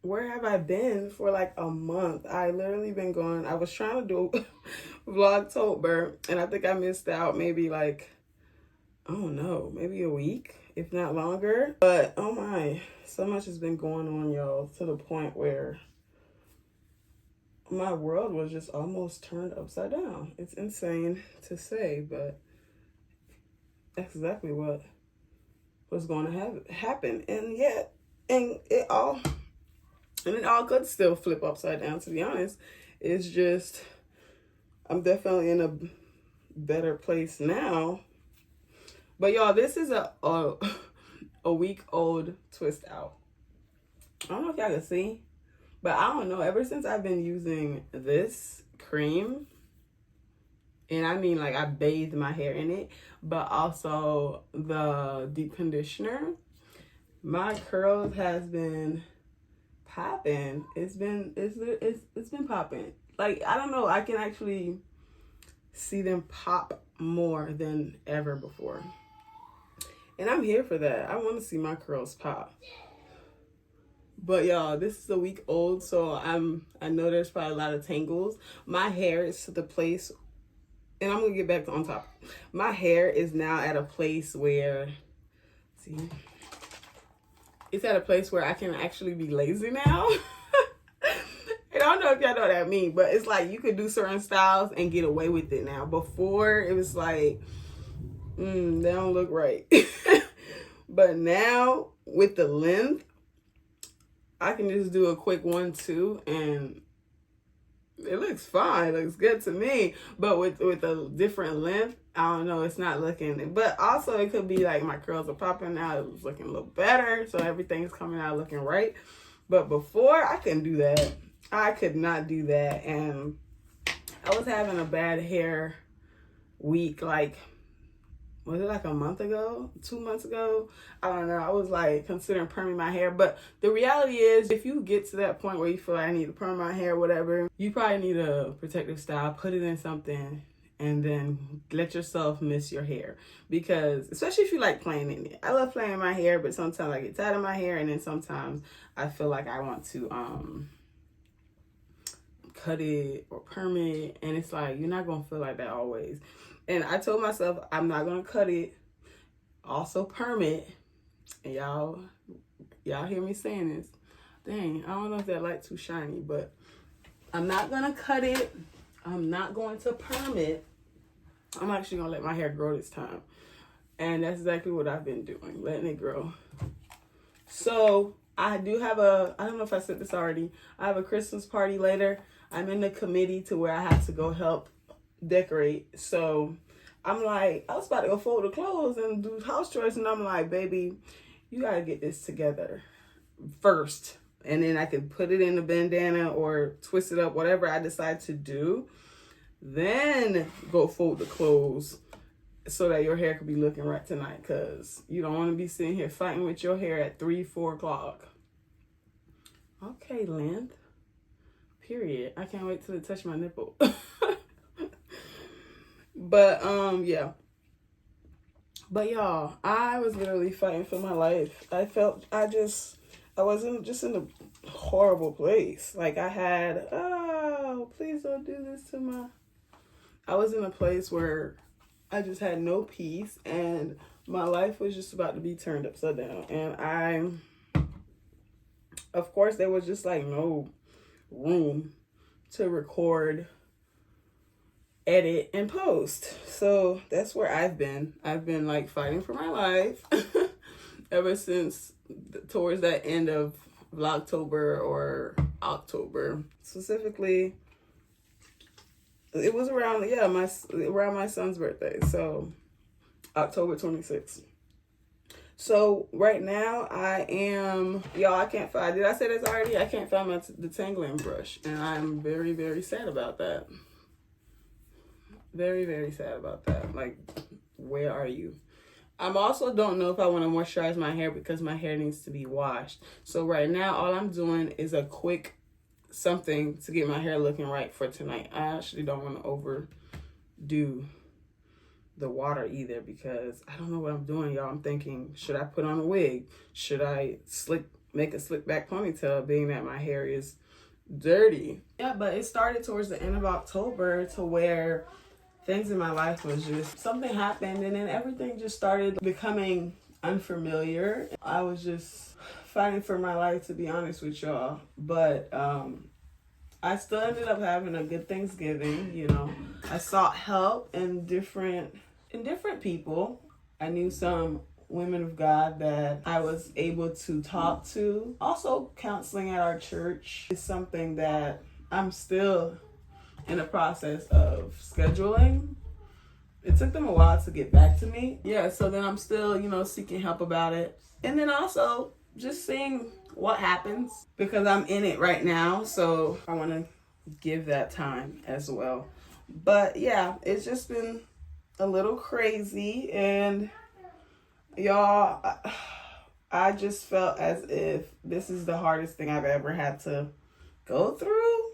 Where have I been for like a month? I literally been going. I was trying to do Vlogtober, and I think I missed out maybe like, I don't know, maybe a week, if not longer. But oh my, so much has been going on, y'all, to the point where my world was just almost turned upside down. It's insane to say, but that's exactly what was going to happen. And yet, it all could still flip upside down, to be honest. It's just, I'm definitely in a better place now. But y'all, this is a week old twist out. I don't know if y'all can see, but I don't know. Ever since I've been using this cream, and I mean like I bathed my hair in it, but also the deep conditioner, my curls has been popping. It's been popping. Like, I don't know, I can actually see them pop more than ever before. And I'm here for that. I want to see my curls pop. But y'all, this is a week old, so I know there's probably a lot of tangles. My hair is to the place, and I'm gonna get back on top. My hair is now at a place where, see, it's at a place where I can actually be lazy now. And I don't know if y'all know what I mean, but it's like you could do certain styles and get away with it now. Before, it was like, they don't look right. But now, with the length, I can just do a quick 1-2 and it looks fine. It looks good to me. But with a different length, I don't know, it's not looking. But also it could be like my curls are popping now. It's looking a little better. So everything's coming out looking right. But before, I couldn't do that. I could not do that. And I was having a bad hair week, like, was it like a month ago, 2 months ago? I don't know. I was like considering perming my hair. But the reality is, if you get to that point where you feel like I need to perm my hair, whatever, you probably need a protective style, put it in something, and then let yourself miss your hair. Because, especially if you like playing in it. I love playing in my hair, but sometimes I get tired of my hair, and then sometimes I feel like I want to cut it or perm it, and it's like, you're not going to feel like that always. And I told myself I'm not going to cut it, also perm it. And y'all hear me saying this. Dang, I don't know if that light too shiny, but I'm not going to cut it. I'm not going to perm it. I'm actually going to let my hair grow this time. And that's exactly what I've been doing, letting it grow. So I do have I don't know if I said this already, I have a Christmas party later. I'm in the committee to where I have to go help decorate. So I'm like, I was about to go fold the clothes and do house chores, and I'm like, baby, you gotta get this together first, and then I can put it in a bandana or twist it up, whatever I decide to do, then go fold the clothes so that your hair could be looking right tonight, because you don't want to be sitting here fighting with your hair at 3-4 o'clock. Okay, length. Period. I can't wait till it touch my nipple. But yeah. But y'all, I was literally fighting for my life. I wasn't just in a horrible place. Like I had, oh, please don't do this to my. I was in a place where I just had no peace, and my life was just about to be turned upside down. And of course, there was just like no room to record, edit, and post. So that's where I've been like fighting for my life ever since towards that end of Vlogtober or October. Specifically, it was around my son's birthday, so October 26th. So right now I can't find, did I say this already? I can't find my detangling brush, and I'm very, very sad about that. Very, very sad about that. Like, where are you? I'm also don't know if I want to moisturize my hair because my hair needs to be washed. So right now, all I'm doing is a quick something to get my hair looking right for tonight. I actually don't want to overdo the water either, because I don't know what I'm doing, y'all. I'm thinking, should I put on a wig? Should I slick make a slick back ponytail, being that my hair is dirty. Yeah, but it started towards the end of October to where things in my life was just, something happened and then everything just started becoming unfamiliar. I was just fighting for my life, to be honest with y'all. But I still ended up having a good Thanksgiving, you know. I sought help in different people. I knew some women of God that I was able to talk to. Also, counseling at our church is something that I'm still in the process of scheduling. It took them a while to get back to me. Yeah, so then I'm still, you know, seeking help about it. And then also just seeing what happens, because I'm in it right now. So I want to give that time as well. But yeah, it's just been a little crazy. And y'all, I just felt as if this is the hardest thing I've ever had to go through,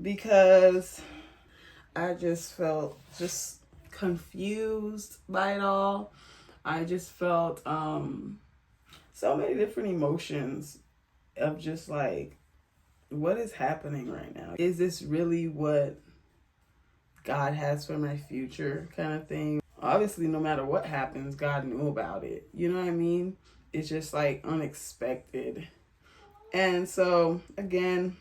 because I just felt just confused by it all. I just felt so many different emotions of just like, what is happening right now? Is this really what God has for my future, kind of thing? Obviously, no matter what happens, God knew about it. You know what I mean? It's just like unexpected. And so, again,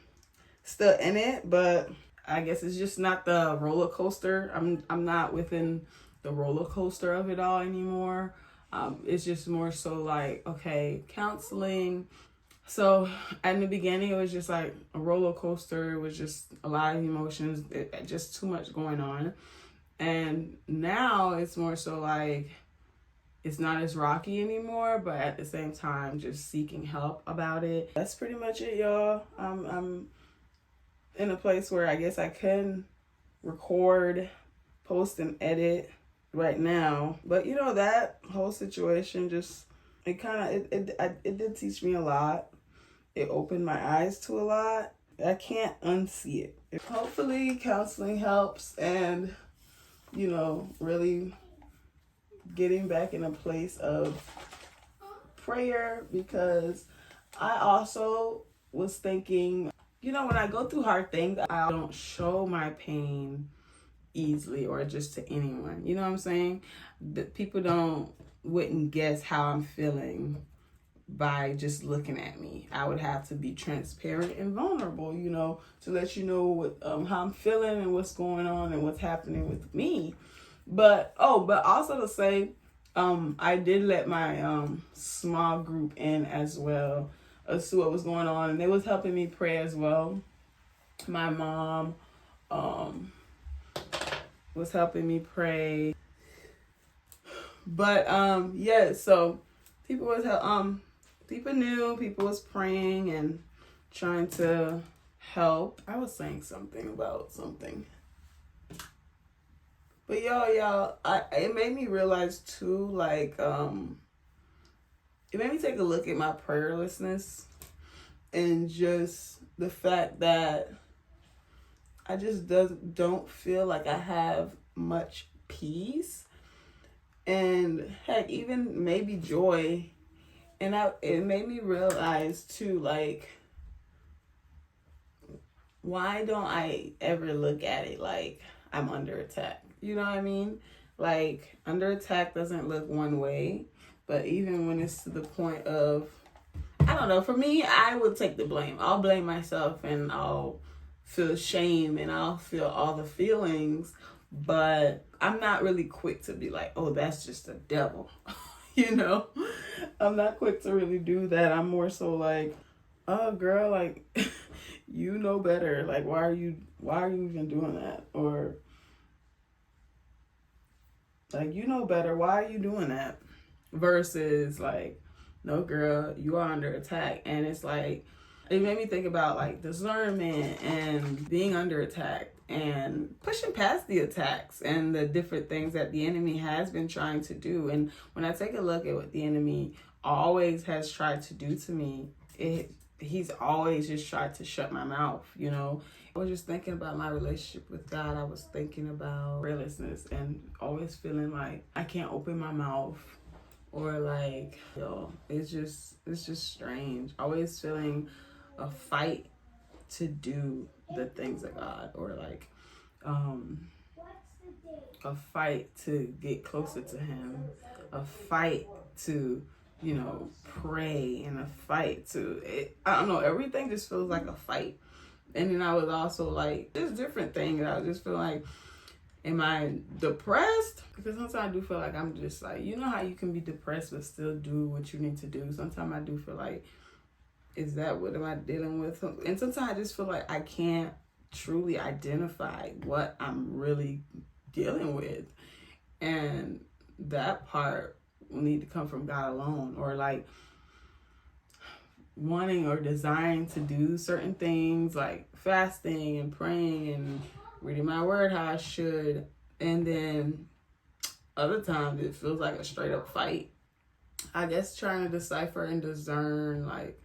still in it, but I guess it's just not the roller coaster. I'm not within the roller coaster of it all anymore. It's just more so like, okay, counseling. So in the beginning, it was just like a roller coaster. It was just a lot of emotions, just too much going on. And now it's more so like, it's not as rocky anymore, but at the same time, just seeking help about it. That's pretty much it, y'all. I'm in a place where I guess I can record, post, and edit right now. But you know, that whole situation just, it did teach me a lot. It opened my eyes to a lot. I can't unsee it. Hopefully counseling helps, and you know, really getting back in a place of prayer, because I also was thinking, you know, when I go through hard things, I don't show my pain easily or just to anyone. You know what I'm saying? That people wouldn't guess how I'm feeling by just looking at me. I would have to be transparent and vulnerable, you know, to let you know what how I'm feeling and what's going on and what's happening with me. But also to say, I did let my small group in as well as to what was going on, and they was helping me pray as well. My mom was helping me pray. But yeah, so people knew, people was praying and trying to help. I was saying something about something. But y'all, it made me realize too, like, it made me take a look at my prayerlessness, and just the fact that I just don't feel like I have much peace, and heck, even maybe joy. And it made me realize too, like, why don't I ever look at it like I'm under attack? You know what I mean? Like, under attack doesn't look one way, but even when it's to the point of, I don't know, for me, I would take the blame. I'll blame myself, and I'll feel shame, and I'll feel all the feelings, but I'm not really quick to be like, oh, that's just the devil. You know, I'm not quick to really do that. I'm more so like, oh girl, like, you know better. Like, why are you even doing that? Or like, you know better, why are you doing that? Versus like, no girl, you are under attack. And it's like, it made me think about like discernment and being under attack and pushing past the attacks and the different things that the enemy has been trying to do. And when I take a look at what the enemy always has tried to do to me, he's always just tried to shut my mouth, you know. I was just thinking about my relationship with God. I was thinking about prayerlessness and always feeling like I can't open my mouth, or like, yo, it's just strange. Always feeling a fight to do the things of God, or like a fight to get closer to him, a fight to, pray, and a fight to, I don't know, everything just feels like a fight. And then I was also like, there's different things. I just feel like, am I depressed? Because sometimes I do feel like I'm just like, you know how you can be depressed but still do what you need to do? Sometimes I do feel like, is that what am I dealing with? And sometimes I just feel like I can't truly identify what I'm really dealing with. And that part will need to come from God alone, or like wanting or desiring to do certain things like fasting and praying and reading my word how I should. And then other times it feels like a straight up fight. I guess trying to decipher and discern, like,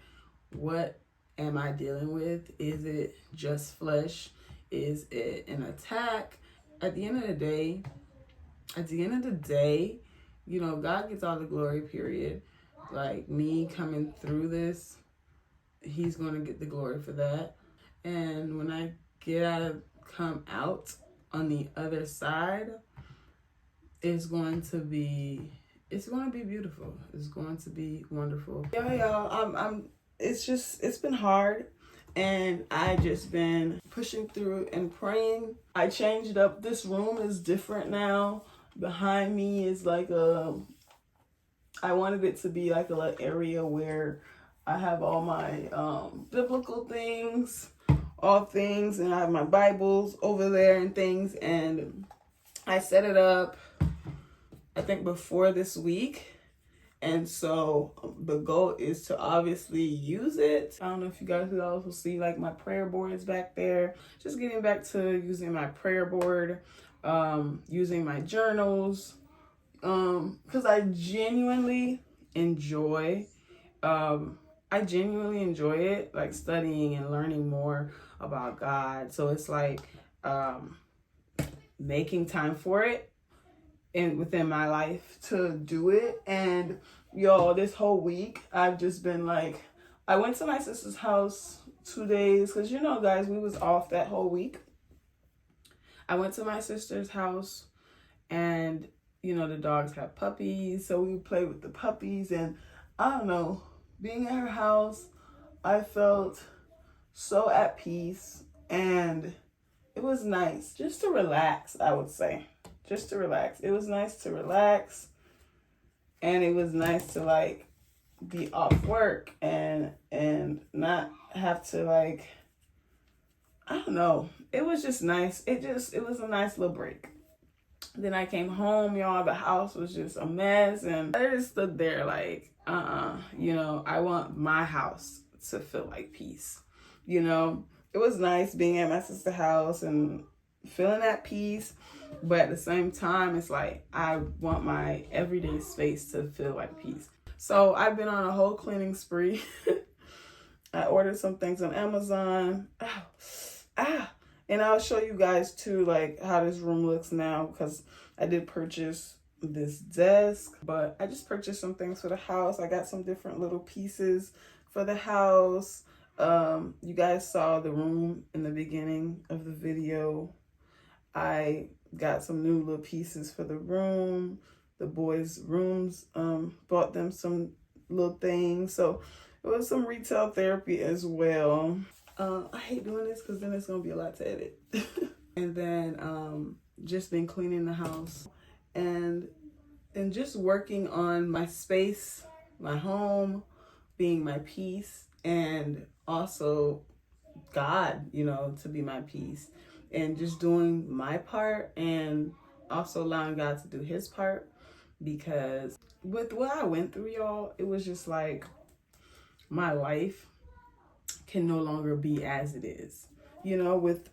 what am I dealing with? Is it just flesh? Is it an attack? At the end of the day, God gets all the glory, period. Like, me coming through this, he's going to get the glory for that. And when I come out on the other side, it's going to be beautiful. It's going to be wonderful. Yeah, y'all, it's been hard, and I just been pushing through and praying. I changed up. This room is different now. Behind me is like I wanted it to be like a little area where I have all my biblical things, and I have my Bibles over there and things, and I set it up, I think, before this week. And so the goal is to obviously use it. I don't know if you guys could also see like my prayer board is back there. Just getting back to using my prayer board, using my journals, because I genuinely enjoy it, like studying and learning more about God. So it's like making time for it and within my life to do it. And y'all, this whole week I've just been like, I went to my sister's house 2 days because guys, we was off that whole week. I went to my sister's house, and the dogs have puppies, so we played with the puppies. And I don't know, being at her house, I felt so at peace, and it was nice just to relax. I would say just to relax. It was nice to relax, and it was nice to like be off work and not have to, like, I don't know. It was just nice. It was a nice little break. Then I came home, y'all. The house was just a mess, and I just stood there like, I want my house to feel like peace. It was nice being at my sister's house and feeling at peace, but at the same time, it's like I want my everyday space to feel like peace. So I've been on a whole cleaning spree. I ordered some things on Amazon. And I'll show you guys too, like, how this room looks now, because I did purchase this desk, but I just purchased some things for the house. I got some different little pieces for the house. You guys saw the room in the beginning of the video. I got some new little pieces for the room. The boys' rooms, bought them some little things. So it was some retail therapy as well. I hate doing this because then it's going to be a lot to edit. And then just been cleaning the house and just working on my space, my home, being my peace, and also God, to be my peace, and just doing my part and also allowing God to do his part. Because with what I went through, y'all, it was just like my life can no longer be as it is, with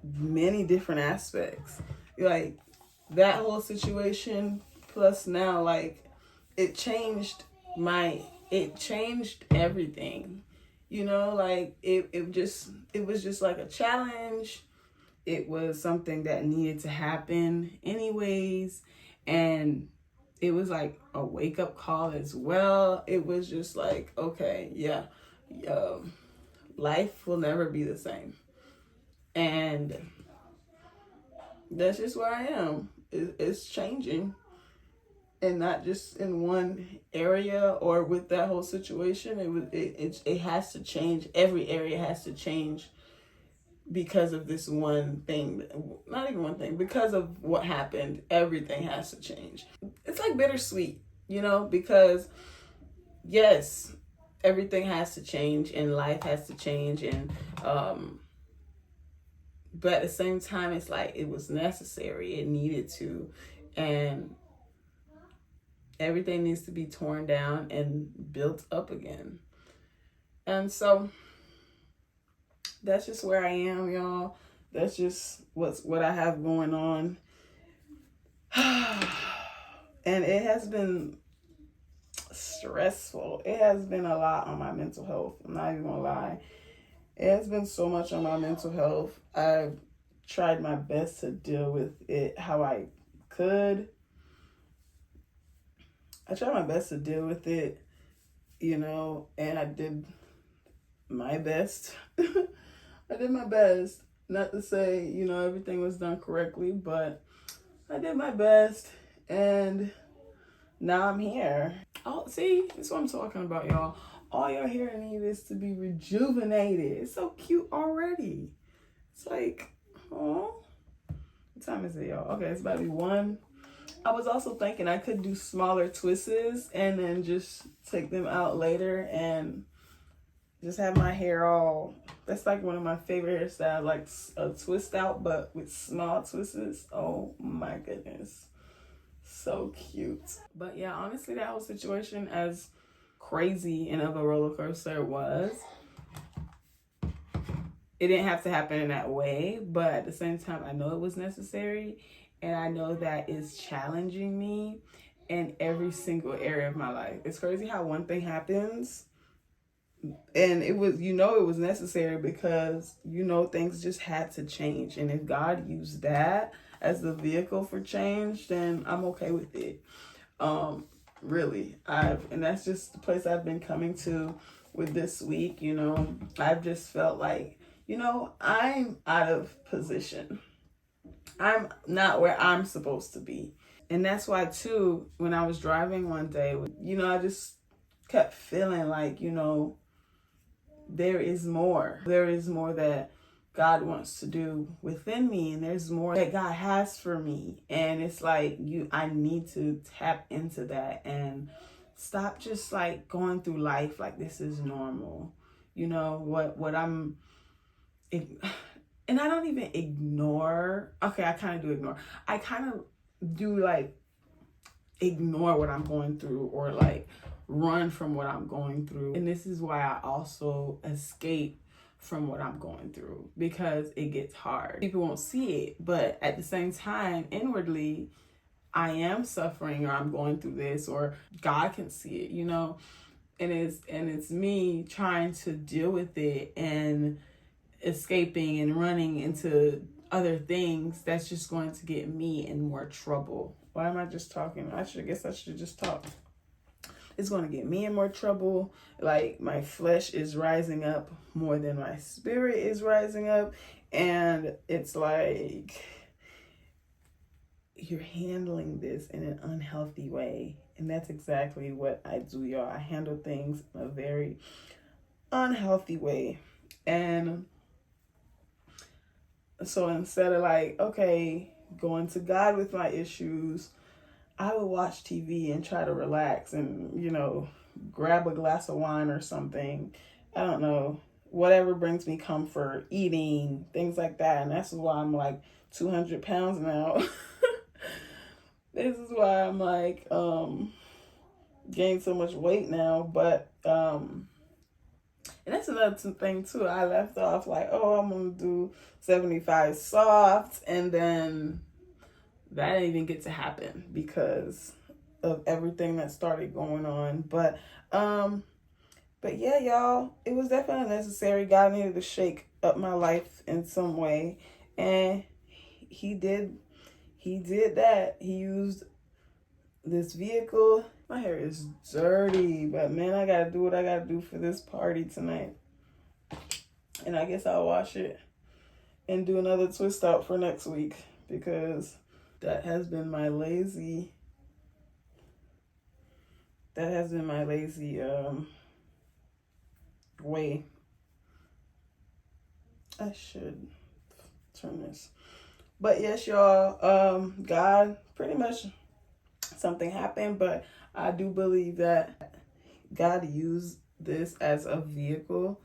many different aspects. Like that whole situation, plus now, like, it changed everything. Like it was just like a challenge. It was something that needed to happen anyways, and it was like a wake-up call as well. It was just like, okay, yeah, life will never be the same. And that's just where I am. It's changing. And not just in one area or with that whole situation. It has to change. Every area has to change because of this one thing. Not even one thing. Because of what happened, everything has to change. It's like bittersweet, because yes, everything has to change and life has to change, and but at the same time, it's like it was necessary. It needed to, and everything needs to be torn down and built up again. And so that's just where I am, y'all. That's just what I have going on. And it has been stressful. It has been a lot on my mental health. I'm not even gonna lie. It has been so much on my mental health. I've tried my best to deal with it how I could. I tried my best to deal with it, and I did my best. I did my best. Not to say, everything was done correctly, but I did my best, and now I'm here. Oh, see, that's what I'm talking about, y'all. All y'all here need is to be rejuvenated. It's so cute already. It's like, oh, what time is it, y'all? Okay, it's about to be 1. I was also thinking I could do smaller twists and then just take them out later and just have my hair all, that's like one of my favorite hairstyles, like a twist out, but with small twists. Oh my goodness. So cute. But yeah, honestly, that whole situation, as crazy and of a roller coaster was, it didn't have to happen in that way, but at the same time, I know it was necessary. And I know that it's challenging me in every single area of my life. It's crazy how one thing happens and it was, it was necessary because, things just had to change. And if God used that as the vehicle for change, then I'm okay with it. Really, and that's just the place I've been coming to with this week. I've just felt like, I'm out of position. I'm not where I'm supposed to be. And that's why, too, when I was driving one day, I just kept feeling like, there is more. There is more that God wants to do within me. And there's more that God has for me. And it's like, I need to tap into that and stop just like going through life like this is normal. What I'm... And I don't even ignore. Okay, I kind of do ignore. I kind of do like ignore what I'm going through or like run from what I'm going through. And this is why I also escape from what I'm going through, because it gets hard. People won't see it, but at the same time, inwardly, I am suffering or I'm going through this, or God can see it, and it's me trying to deal with it and escaping and running into other things that's just going to get me in more trouble. Why am I just talking? I guess I should just talk. It's going to get me in more trouble. Like, my flesh is rising up more than my spirit is rising up. And it's like, you're handling this in an unhealthy way. And that's exactly what I do, y'all. I handle things in a very unhealthy way. And so instead of like, okay, going to God with my issues, I would watch TV and try to relax and, grab a glass of wine or something. I don't know, whatever brings me comfort, eating, things like that. And that's why I'm like 200 pounds now. This is why I'm like, gained so much weight now. But, and that's another thing too. I left off like, oh, I'm going to do 75 soft. And then that didn't even get to happen because of everything that started going on. But yeah, y'all, it was definitely necessary. God needed to shake up my life in some way. And he did that. He used this vehicle. My hair is dirty, but man, I gotta do what I gotta do for this party tonight. And I guess I'll wash it and do another twist out for next week, because that has been my lazy way. I should turn this. But yes, y'all, God, pretty much something happened, but I do believe that God used this as a vehicle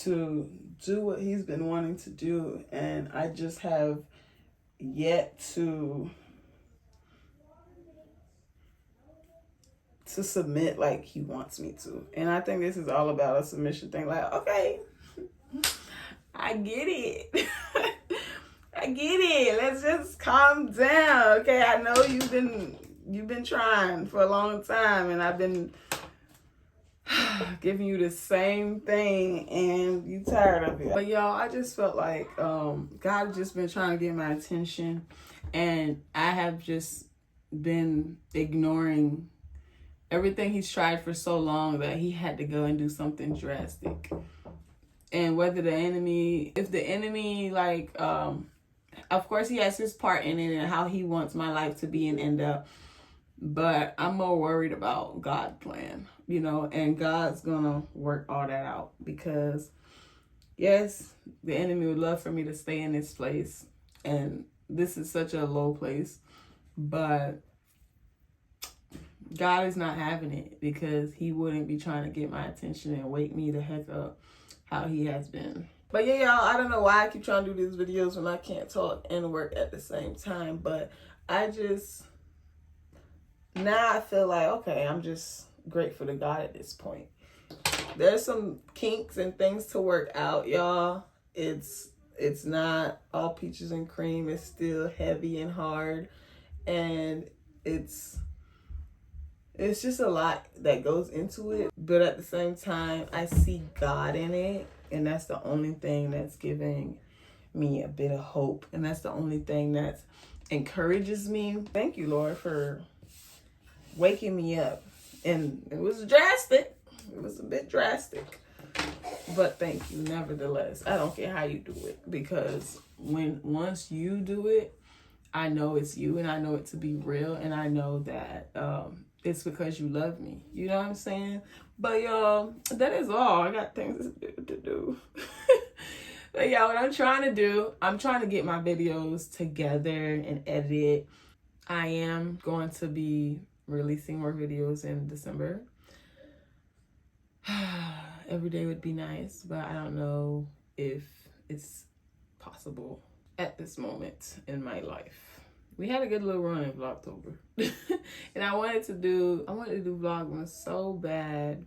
to do what he's been wanting to do, and I just have yet to submit like he wants me to. And I think this is all about a submission thing. Like, okay, I get it. I get it. Let's just calm down. Okay, I know you've been trying for a long time, and I've been giving you the same thing, and you tired of it. But y'all, I just felt like God just been trying to get my attention, and I have just been ignoring everything he's tried for so long that he had to go and do something drastic. And whether if the enemy, like, of course he has his part in it and how he wants my life to be and end up. But I'm more worried about God's plan, and God's gonna work all that out, because yes, the enemy would love for me to stay in this place, and this is such a low place, but God is not having it, because he wouldn't be trying to get my attention and wake me the heck up how he has been. But yeah, y'all, I don't know why I keep trying to do these videos when I can't talk and work at the same time, but now I feel like, okay, I'm just grateful to God at this point. There's some kinks and things to work out, y'all. It's not all peaches and cream. It's still heavy and hard, and it's just a lot that goes into it. But at the same time, I see God in it, and that's the only thing that's giving me a bit of hope, and that's the only thing that encourages me. Thank you, Lord, for waking me up. And it was drastic. It was a bit drastic, but thank you nevertheless. I don't care how you do it, because once you do it, I know it's you, and I know it to be real, and I know that it's because you love me. You know what I'm saying? But y'all, that is all. I got things to do. But y'all, what I'm trying to do, I'm trying to get my videos together and edit. I am going to be releasing more videos in December. Every day would be nice, but I don't know if it's possible at this moment in my life. We had a good little run in Vlogtober. And I wanted to do Vlogmas so bad.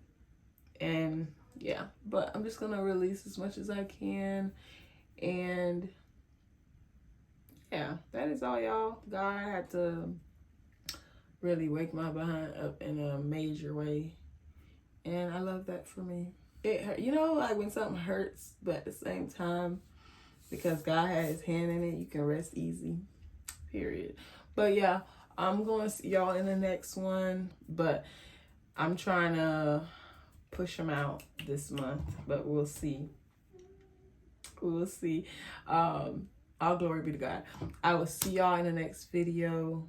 And yeah, but I'm just gonna release as much as I can. And yeah, that is all, y'all. God had to really wake my behind up in a major way. And I love that for me. It hurt, like when something hurts, but at the same time, because God had his hand in it, you can rest easy. Period. But yeah, I'm going to see y'all in the next one, but I'm trying to push them out this month, but we'll see. All glory be to God. I will see y'all in the next video.